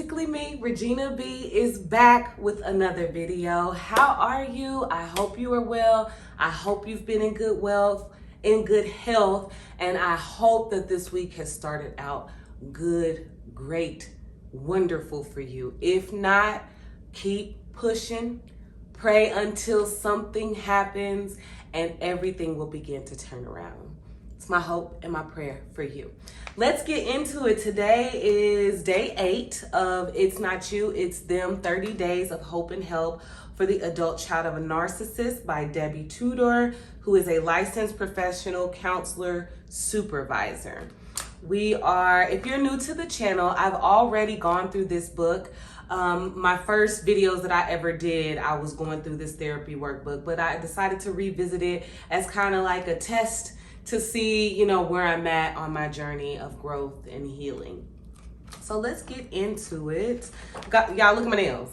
Authentically Me, Regina B is back with another video. How are you? I hope you are well. I hope you've been in good health, and I hope that this week has started out good, great, wonderful for you. If not, keep pushing. Pray until something happens and everything will begin to turn around. It's my hope and my prayer for you. Let's get into it. Today is day 8 of It's Not You, It's Them, 30 Days of Hope and Help for the Adult Child of a Narcissist by Debbie Tudor, who is a licensed professional counselor supervisor. If you're new to the channel, I've already gone through this book. My first videos that I ever did, I was going through this therapy workbook, but I decided to revisit it as kind of like a test to see, where I'm at on my journey of growth and healing. So let's get into it. Y'all, look at my nails.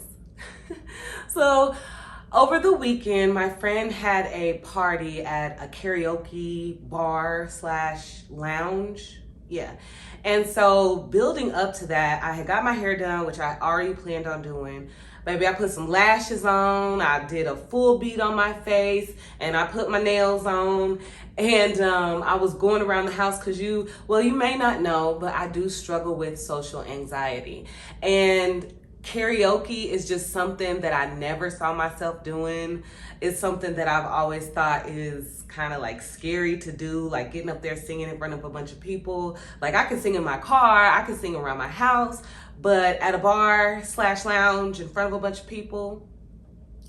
So over the weekend, my friend had a party at a karaoke bar / lounge. Yeah. And so building up to that, I had got my hair done, which I already planned on doing. Baby, I put some lashes on, I did a full beat on my face, and I put my nails on. And I was going around the house because you may not know, but I do struggle with social anxiety. And karaoke is just something that I never saw myself doing. It's something that I've always thought is kind of like scary to do, like getting up there singing in front of a bunch of people. Like I can sing in my car, I can sing around my house, but at a bar / lounge in front of a bunch of people,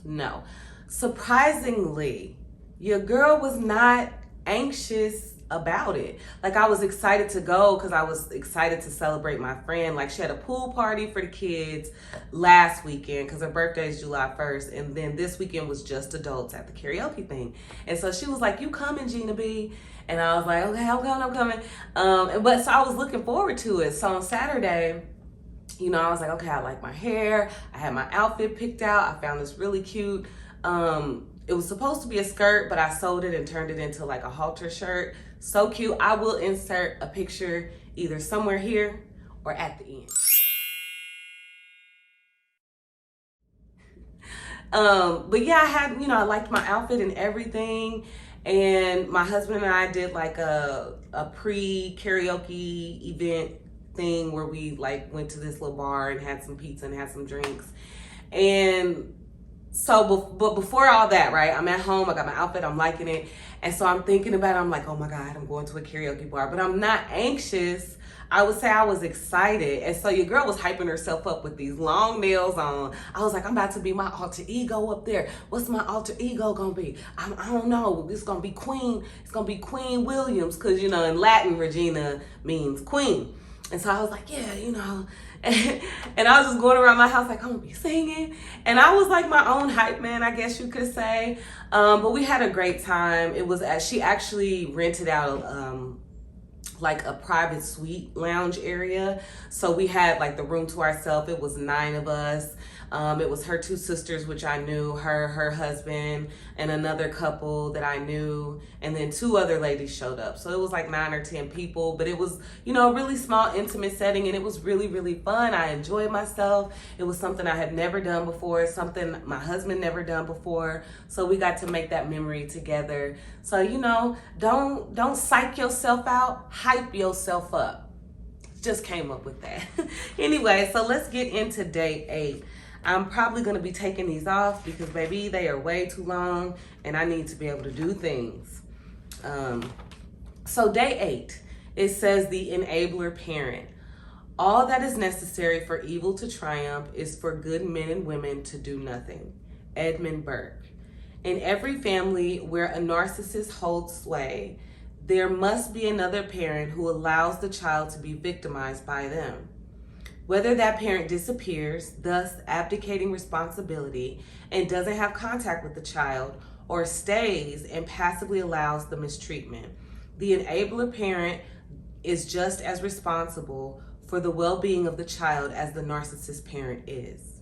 no. Surprisingly, your girl was not anxious about it. Like I was excited to go because I was excited to celebrate my friend. Like she had a pool party for the kids last weekend because her birthday is July 1st. And then this weekend was just adults at the karaoke thing. And so she was like, "You coming, Gina B?" And I was like, "Okay, I'm coming. But so I was looking forward to it. So on Saturday, I was like, okay, I like my hair. I had my outfit picked out. I found this really cute, it was supposed to be a skirt, but I sewed it and turned it into like a halter shirt. So cute. I will insert a picture either somewhere here or at the end. But yeah, I had, I liked my outfit and everything. And my husband and I did like a pre-karaoke event thing where we like went to this little bar and had some pizza and had some drinks. And so, but before all that, right, I'm at home, I got my outfit, I'm liking it. And so I'm thinking about it, I'm like, oh my God, I'm going to a karaoke bar, but I'm not anxious. I would say I was excited. And so your girl was hyping herself up with these long nails on. I was like, I'm about to be my alter ego up there. What's my alter ego gonna be? I don't know. It's gonna be Queen. It's gonna be Queen Williams, because in Latin, Regina means queen. And so I was like, yeah, and I was just going around my house like, I'm gonna be singing. And I was like my own hype man, I guess you could say. But we had a great time. She actually rented out like a private suite lounge area. So we had like the room to ourselves. It was 9 of us. It was her 2 sisters, which I knew, her husband, and another couple that I knew, and then 2 other ladies showed up. So it was like 9 or 10 people, but it was, a really small, intimate setting, and it was really, really fun. I enjoyed myself. It was something I had never done before, something my husband never done before. So we got to make that memory together. So, don't psych yourself out, hype yourself up. Just came up with that. Anyway, so let's get into day 8. I'm probably going to be taking these off because, baby, they are way too long and I need to be able to do things. So day 8, it says the enabler parent. All that is necessary for evil to triumph is for good men and women to do nothing. Edmund Burke. In every family where a narcissist holds sway, there must be another parent who allows the child to be victimized by them. Whether that parent disappears, thus abdicating responsibility, and doesn't have contact with the child, or stays and passively allows the mistreatment, the enabler parent is just as responsible for the well-being of the child as the narcissist parent is.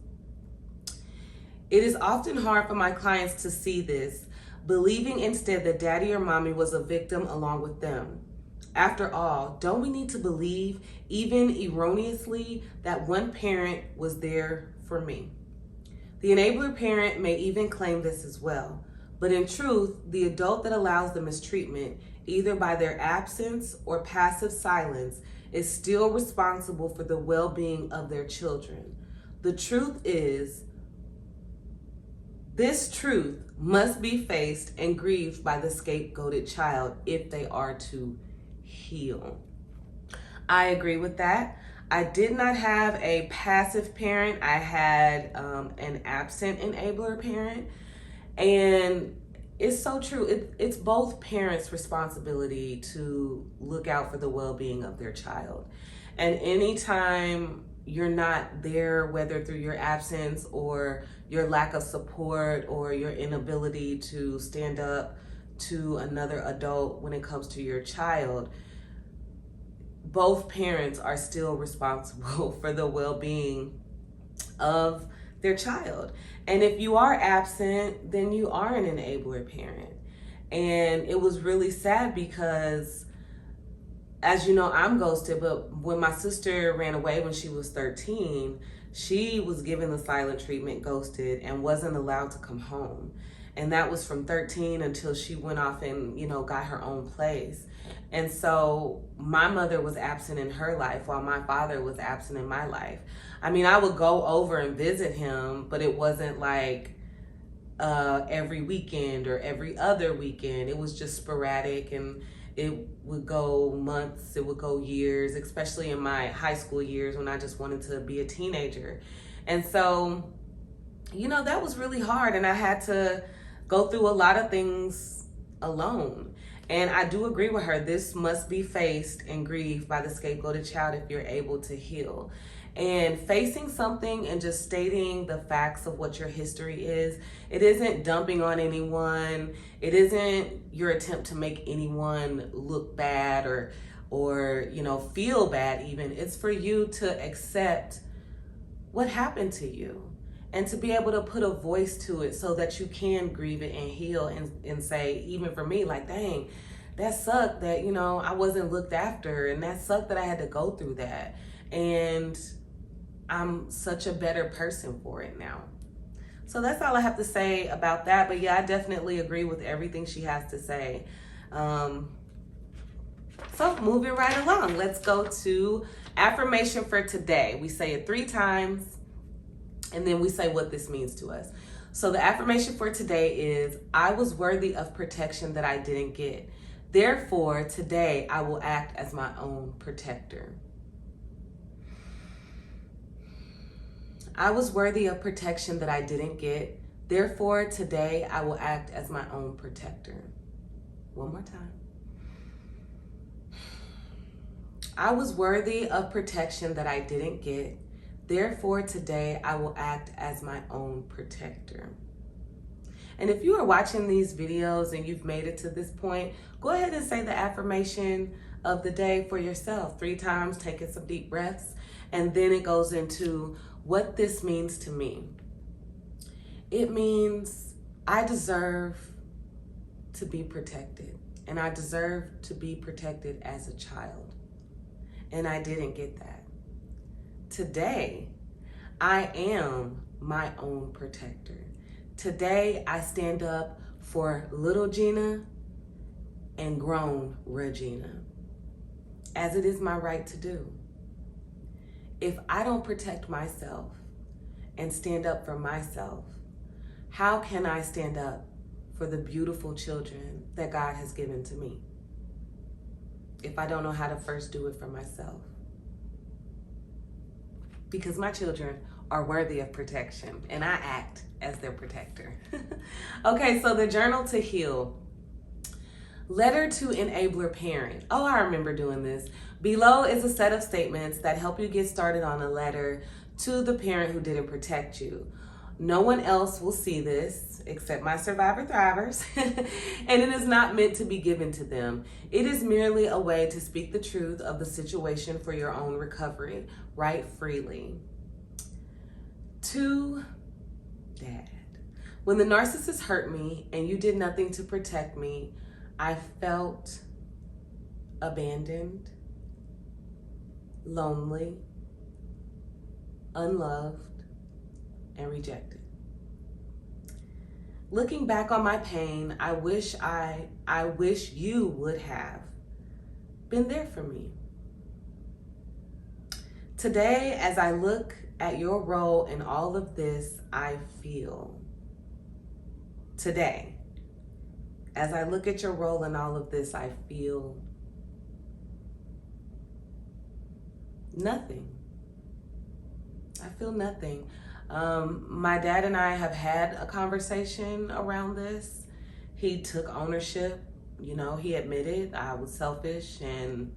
It is often hard for my clients to see this, believing instead that daddy or mommy was a victim along with them. After all, don't we need to believe, even erroneously, that one parent was there for me? The enabler parent may even claim this as well, but in truth, the adult that allows the mistreatment, either by their absence or passive silence, is still responsible for the well-being of their children. The truth is, this truth must be faced and grieved by the scapegoated child if they are to heal. I agree with that. I did not have a passive parent. I had an absent enabler parent. And it's so true. It's both parents' responsibility to look out for the well-being of their child. And anytime you're not there, whether through your absence or your lack of support or your inability to stand up to another adult when it comes to your child, both parents are still responsible for the well-being of their child. And if you are absent, then you are an enabler parent. And it was really sad because, as you know, I'm ghosted, but when my sister ran away when she was 13, she was given the silent treatment, ghosted, and wasn't allowed to come home. And that was from 13 until she went off and, got her own place. And so my mother was absent in her life while my father was absent in my life. I mean, I would go over and visit him, but it wasn't like every weekend or every other weekend. It was just sporadic, and it would go months, it would go years, especially in my high school years when I just wanted to be a teenager. And so, that was really hard, and I had to go through a lot of things alone. And I do agree with her. This must be faced and grieved by the scapegoated child if you're able to heal. And facing something and just stating the facts of what your history is, it isn't dumping on anyone. It isn't your attempt to make anyone look bad or feel bad even. It's for you to accept what happened to you and to be able to put a voice to it so that you can grieve it and heal and say, even for me, like, dang, that sucked that, I wasn't looked after, and that sucked that I had to go through that. And I'm such a better person for it now. So that's all I have to say about that. But yeah, I definitely agree with everything she has to say. So moving right along, let's go to affirmation for today. We say it 3 times, and then we say what this means to us. So the affirmation for today is, I was worthy of protection that I didn't get. Therefore, today I will act as my own protector. I was worthy of protection that I didn't get. Therefore, today I will act as my own protector. One more time. I was worthy of protection that I didn't get. Therefore, today I will act as my own protector. And if you are watching these videos and you've made it to this point, go ahead and say the affirmation of the day for yourself 3 times, taking some deep breaths, and then it goes into what this means to me. It means I deserve to be protected, and I deserve to be protected as a child, and I didn't get that. Today, I am my own protector. Today, I stand up for little Gina and grown Regina, as it is my right to do. If I don't protect myself and stand up for myself, how can I stand up for the beautiful children that God has given to me if I don't know how to first do it for myself? Because my children are worthy of protection, and I act as their protector. Okay, so the journal to heal. Letter to enabler parent. Oh, I remember doing this. Below is a set of statements that help you get started on a letter to the parent who didn't protect you. No one else will see this except my survivor thrivers, and it is not meant to be given to them. It is merely a way to speak the truth of the situation for your own recovery. Write freely. To Dad. When the narcissist hurt me and you did nothing to protect me, I felt abandoned, lonely, unloved, and rejected. Looking back on my pain, I wish you would have been there for me. Today, as I look at your role in all of this, I feel. Today, as I look at your role in all of this, I feel nothing. I feel nothing. My dad and I have had a conversation around this. He took ownership. You know, he admitted I was selfish and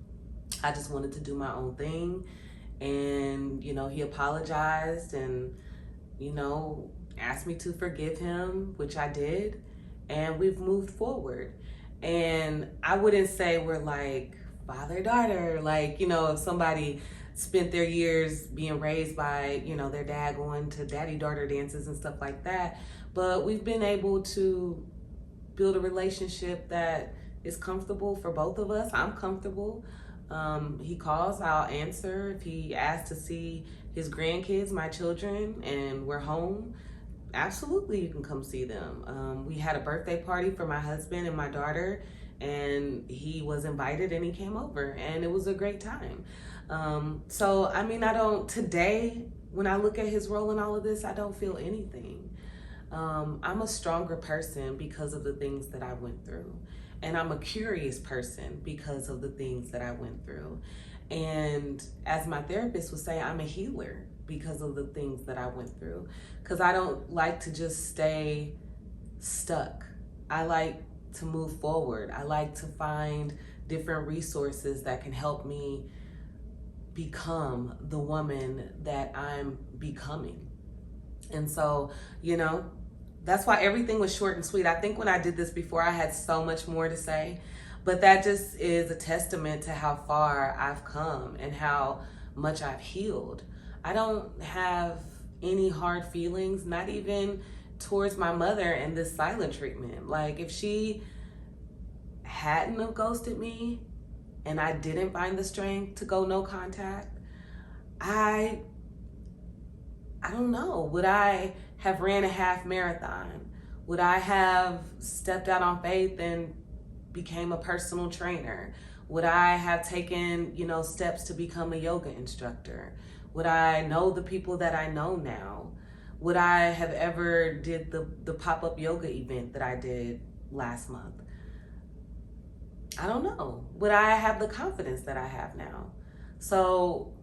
I just wanted to do my own thing. And, you know, he apologized and, you know, asked me to forgive him, which I did. And we've moved forward. And I wouldn't say we're like father-daughter, like, you know, if somebody spent their years being raised by, you know, their dad going to daddy-daughter dances and stuff like that. But we've been able to build a relationship that is comfortable for both of us. I'm comfortable. He calls, I'll answer. If he asks to see his grandkids, my children, and we're home, absolutely, you can come see them. We had a birthday party for my husband and my daughter, and he was invited and he came over, and it was a great time. So, I mean, today, when I look at his role in all of this, I don't feel anything. I'm a stronger person because of the things that I went through. And I'm a curious person because of the things that I went through. And as my therapist would say, I'm a healer because of the things that I went through. Because I don't like to just stay stuck. I like to move forward. I like to find different resources that can help me become the woman that I'm becoming. And so, you know, that's why everything was short and sweet. I think when I did this before, I had so much more to say, but that just is a testament to how far I've come and how much I've healed. I don't have any hard feelings, not even towards my mother and this silent treatment. Like, if she hadn't have ghosted me and I didn't find the strength to go no contact, I don't know, would I have ran a half marathon? Would I have stepped out on faith and became a personal trainer? Would I have taken, you know, steps to become a yoga instructor? Would I know the people that I know now? Would I have ever did the pop-up yoga event that I did last month? I don't know. Would I have the confidence that I have now? So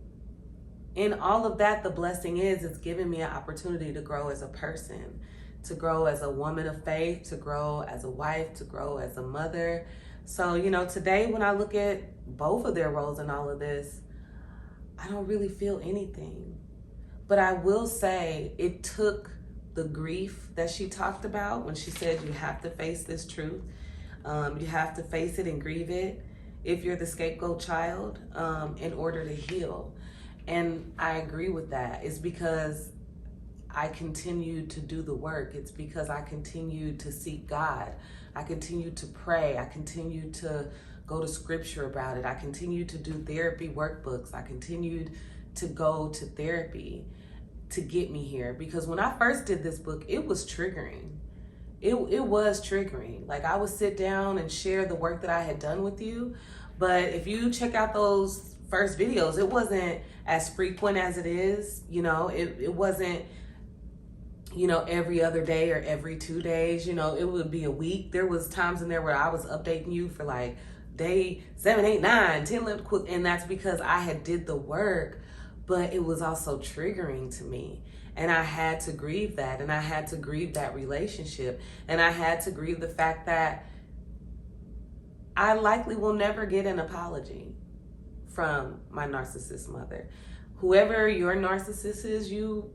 in all of that, the blessing is it's given me an opportunity to grow as a person, to grow as a woman of faith, to grow as a wife, to grow as a mother. So, you know, today when I look at both of their roles in all of this, I don't really feel anything. But I will say it took the grief that she talked about when she said you have to face this truth. You have to face it and grieve it if you're the scapegoat child in order to heal. And I agree with that. It's because I continue to do the work. It's because I continue to seek God. I continue to pray. I continue to go to scripture about it. I continue to do therapy workbooks. I continued to go to therapy to get me here. Because when I first did this book, it was triggering. It was triggering. Like, I would sit down and share the work that I had done with you. But if you check out those first videos, it wasn't as frequent as it is. You know, it wasn't, you know, every other day or every 2 days. You know, it would be a week. There was times in there where I was updating you for like day 7, 8, 9, 10, 11, and that's because I had did the work, but it was also triggering to me. And I had to grieve that, and I had to grieve that relationship, and I had to grieve the fact that I likely will never get an apology from my narcissist mother. Whoever your narcissist is, you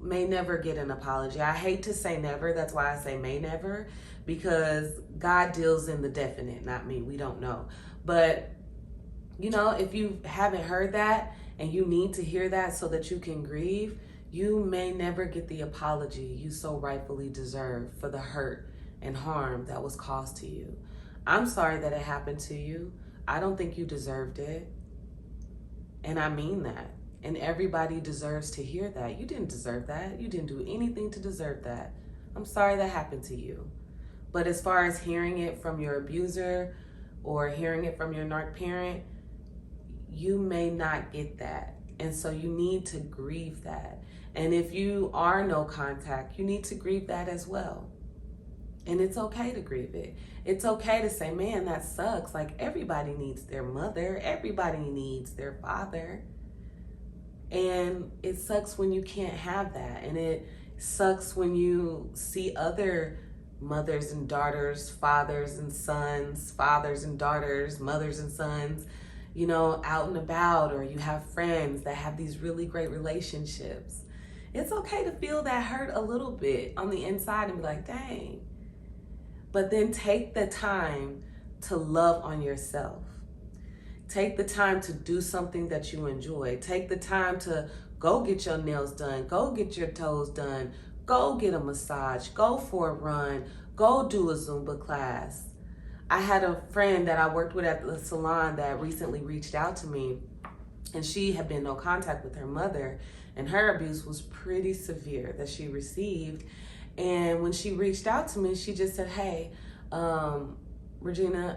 may never get an apology. I hate to say never, that's why I say may never, because God deals in the definite, not me, we don't know. But, you know, if you haven't heard that and you need to hear that so that you can grieve, you may never get the apology you so rightfully deserve for the hurt and harm that was caused to you. I'm sorry that it happened to you. I don't think you deserved it. And I mean that. And everybody deserves to hear that. You didn't deserve that. You didn't do anything to deserve that. I'm sorry that happened to you. But as far as hearing it from your abuser or hearing it from your narc parent, you may not get that. And so you need to grieve that. And if you are no contact, you need to grieve that as well. And it's okay to grieve it. It's okay to say, man, that sucks. Like, everybody needs their mother. Everybody needs their father. And it sucks when you can't have that. And it sucks when you see other mothers and daughters, fathers and sons, fathers and daughters, mothers and sons, you know, out and about, or you have friends that have these really great relationships. It's okay to feel that hurt a little bit on the inside and be like, dang. But then take the time to love on yourself. Take the time to do something that you enjoy. Take the time to go get your nails done, go get your toes done, go get a massage, go for a run, go do a Zumba class. I had a friend that I worked with at the salon that recently reached out to me, and she had been no contact with her mother, and her abuse was pretty severe that she received. And when she reached out to me, she just said, hey, Regina,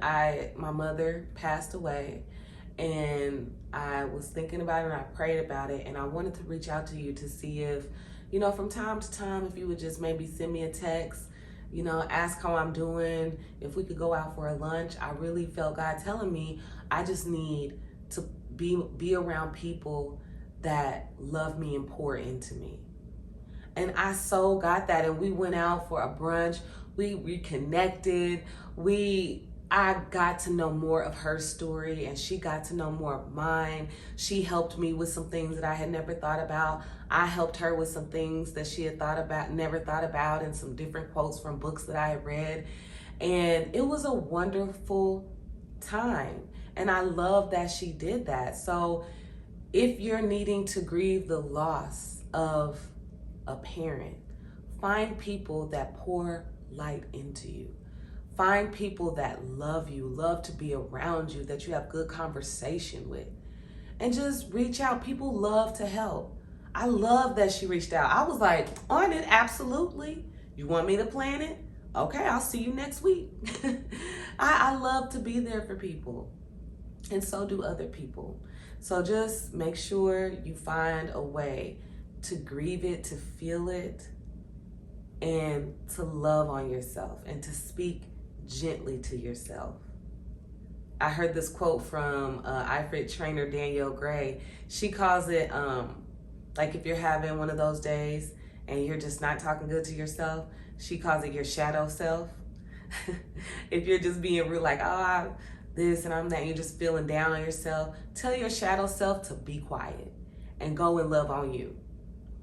my mother passed away, and I was thinking about it and I prayed about it, and I wanted to reach out to you to see if, you know, from time to time, if you would just maybe send me a text, you know, ask how I'm doing, if we could go out for a lunch. I really felt God telling me I just need to be around people that love me and pour into me. And I so got that. And we went out for a brunch. We reconnected. I got to know more of her story, and she got to know more of mine. She helped me with some things that I had never thought about. I helped her with some things that she had never thought about, and some different quotes from books that I had read. And it was a wonderful time. And I love that she did that. So if you're needing to grieve the loss of a parent, find people that pour light into you. Find people that love you, love to be around you, that you have good conversation with. And just reach out. People love to help. I love that she reached out. I was like, on it, absolutely. You want me to plan it? Okay, I'll see you next week. I love to be there for people. And so do other people. So just make sure you find a way to grieve it, to feel it, and to love on yourself, and to speak gently to yourself. I heard this quote from iFit trainer Danielle Gray. She calls it, like if you're having one of those days and you're just not talking good to yourself, she calls it your shadow self. If you're just being real, like, I'm this and I'm that, and you're just feeling down on yourself, tell your shadow self to be quiet and go and love on you.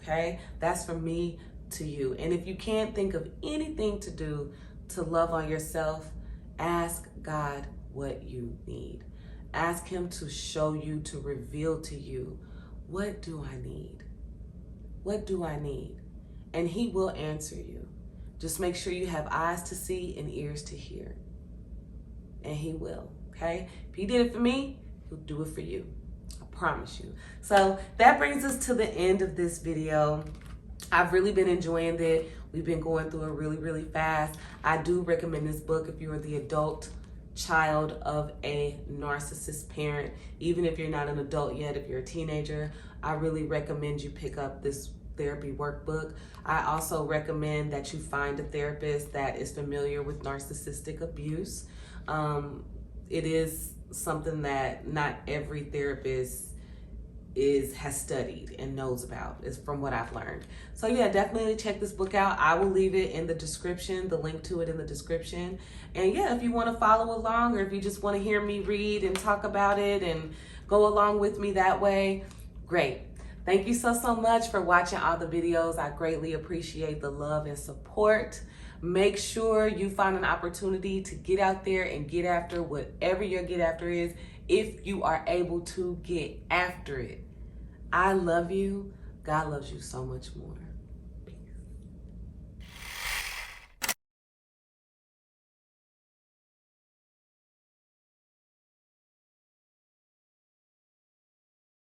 Okay? That's from me to you. And if you can't think of anything to do to love on yourself, ask God what you need. Ask him to show you, to reveal to you, what do I need? What do I need? And he will answer you. Just make sure you have eyes to see and ears to hear. And he will, okay? If he did it for me, he'll do it for you. I promise you. So that brings us to the end of this video. I've really been enjoying it. We've been going through it really, really fast. I do recommend this book if you're the adult child of a narcissist parent. Even if you're not an adult yet, if you're a teenager, I really recommend you pick up this therapy workbook. I also recommend that you find a therapist that is familiar with narcissistic abuse. It is something that not every therapist has studied and knows about, is from what I've learned. So yeah, definitely check this book out. I will leave it in the description, the link to it in the description. And yeah, if you want to follow along, or if you just want to hear me read and talk about it and go along with me that way, great. Thank you so much for watching all the videos. I greatly appreciate the love and support. Make sure you find an opportunity to get out there and get after whatever your get after is, if you are able to get after it. I love you. God loves you so much more.